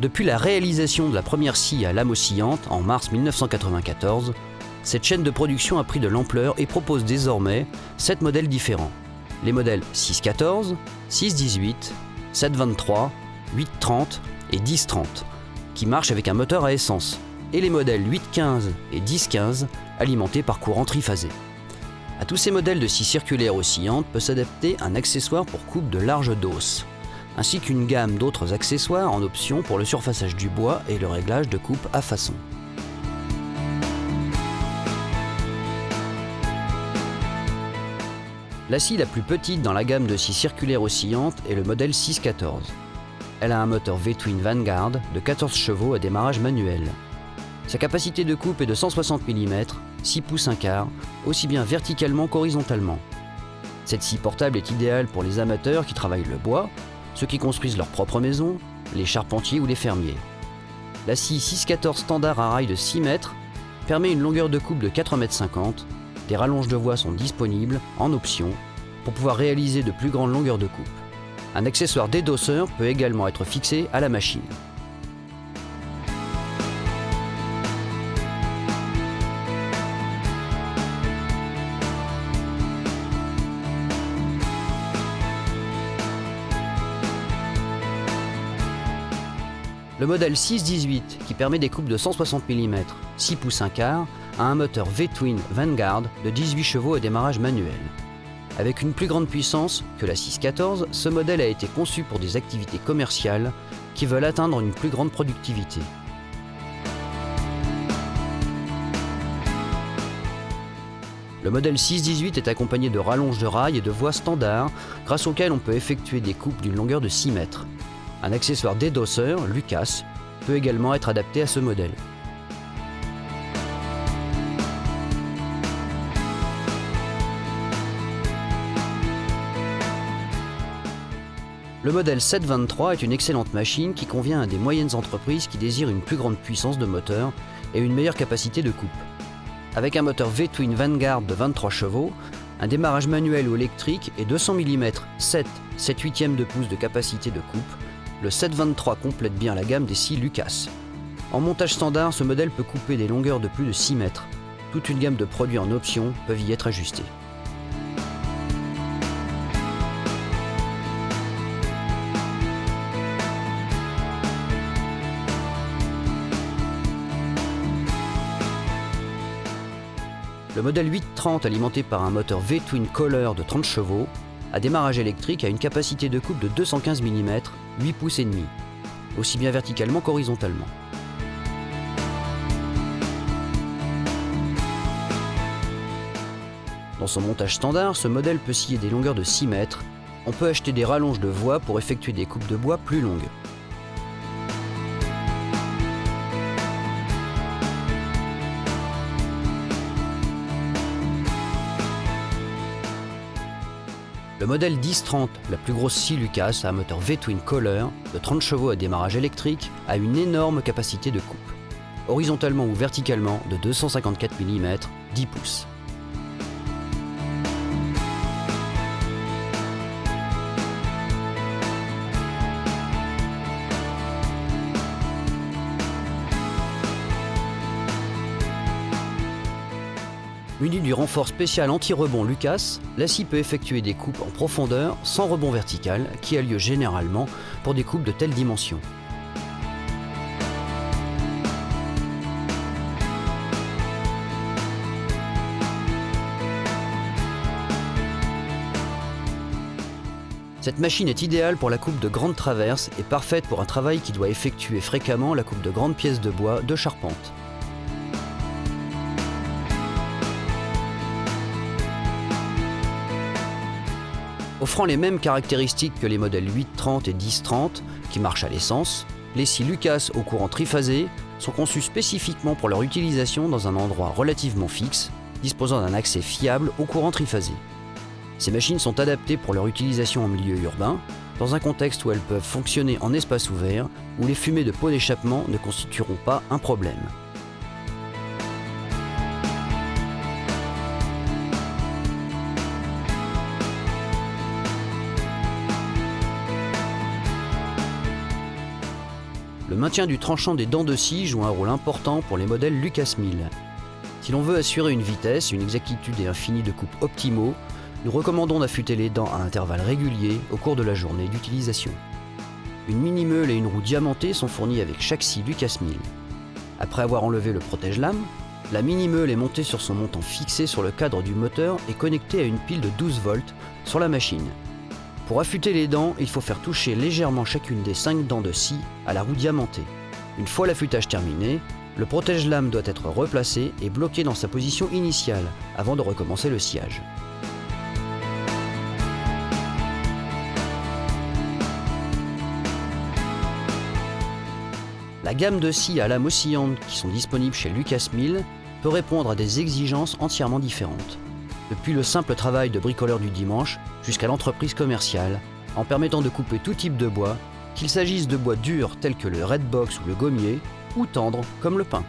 Depuis la réalisation de la première scie à lame oscillante en mars 1994, cette chaîne de production a pris de l'ampleur et propose désormais 7 modèles différents. Les modèles 614, 618, 723, 830 et 1030, qui marchent avec un moteur à essence, et les modèles 815 et 1015 alimentés par courant triphasé. À tous ces modèles de scie circulaire oscillante peut s'adapter un accessoire pour coupe de large d'os, ainsi qu'une gamme d'autres accessoires en option pour le surfaçage du bois et le réglage de coupe à façon. La scie la plus petite dans la gamme de scie circulaire oscillante est le modèle 614. Elle a un moteur V-Twin Vanguard de 14 chevaux à démarrage manuel. Sa capacité de coupe est de 160 mm, 6 pouces 1 quart, aussi bien verticalement qu'horizontalement. Cette scie portable est idéale pour les amateurs qui travaillent le bois, ceux qui construisent leur propre maison, les charpentiers ou les fermiers. La scie 614 standard à rail de 6 mètres permet une longueur de coupe de 4,50 m. Des rallonges de voie sont disponibles en option pour pouvoir réaliser de plus grandes longueurs de coupe. Un accessoire dédosseur peut également être fixé à la machine. Le modèle 618, qui permet des coupes de 160 mm, 6 pouces 1 quart, a un moteur V-Twin Vanguard de 18 chevaux à démarrage manuel. Avec une plus grande puissance que la 614, ce modèle a été conçu pour des activités commerciales qui veulent atteindre une plus grande productivité. Le modèle 618 est accompagné de rallonges de rails et de voies standards, grâce auxquelles on peut effectuer des coupes d'une longueur de 6 mètres. Un accessoire dédosseur, Lucas, peut également être adapté à ce modèle. Le modèle 723 est une excellente machine qui convient à des moyennes entreprises qui désirent une plus grande puissance de moteur et une meilleure capacité de coupe. Avec un moteur V-Twin Vanguard de 23 chevaux, un démarrage manuel ou électrique et 200 mm 7/7/8 de pouce de capacité de coupe, le 723 complète bien la gamme des scies Lucas. En montage standard, ce modèle peut couper des longueurs de plus de 6 mètres. Toute une gamme de produits en option peuvent y être ajustés. Le modèle 830, alimenté par un moteur V-Twin Kohler de 30 chevaux, à démarrage électrique, a une capacité de coupe de 215 mm, 8 pouces et demi, aussi bien verticalement qu'horizontalement. Dans son montage standard, ce modèle peut scier des longueurs de 6 mètres. On peut acheter des rallonges de voie pour effectuer des coupes de bois plus longues. Le modèle 1030, la plus grosse scie Lucas, a un moteur V-Twin Kohler de 30 chevaux à démarrage électrique, a une énorme capacité de coupe, horizontalement ou verticalement de 254 mm, 10 pouces. Munie du renfort spécial anti-rebond Lucas, la scie peut effectuer des coupes en profondeur sans rebond vertical, qui a lieu généralement pour des coupes de telle dimension. Cette machine est idéale pour la coupe de grandes traverses et parfaite pour un travail qui doit effectuer fréquemment la coupe de grandes pièces de bois de charpente. Offrant les mêmes caractéristiques que les modèles 830 et 1030 qui marchent à l'essence, les scies Lucas au courant triphasé sont conçues spécifiquement pour leur utilisation dans un endroit relativement fixe, disposant d'un accès fiable au courant triphasé. Ces machines sont adaptées pour leur utilisation en milieu urbain, dans un contexte où elles peuvent fonctionner en espace ouvert, où les fumées de pots d'échappement ne constitueront pas un problème. Le maintien du tranchant des dents de scie joue un rôle important pour les modèles Lucas Mill. Si l'on veut assurer une vitesse, une exactitude et un fini de coupe optimaux, nous recommandons d'affûter les dents à intervalles réguliers au cours de la journée d'utilisation. Une mini-meule et une roue diamantée sont fournies avec chaque scie Lucas Mill. Après avoir enlevé le protège-lame, la mini-meule est montée sur son montant fixé sur le cadre du moteur et connectée à une pile de 12 volts sur la machine. Pour affûter les dents, il faut faire toucher légèrement chacune des 5 dents de scie à la roue diamantée. Une fois l'affûtage terminé, le protège-lame doit être replacé et bloqué dans sa position initiale avant de recommencer le sciage. La gamme de scies à lame oscillante qui sont disponibles chez Lucas Mill peut répondre à des exigences entièrement différentes. Depuis le simple travail de bricoleur du dimanche jusqu'à l'entreprise commerciale, en permettant de couper tout type de bois, qu'il s'agisse de bois dur tels que le redbox ou le gommier, ou tendre comme le pin.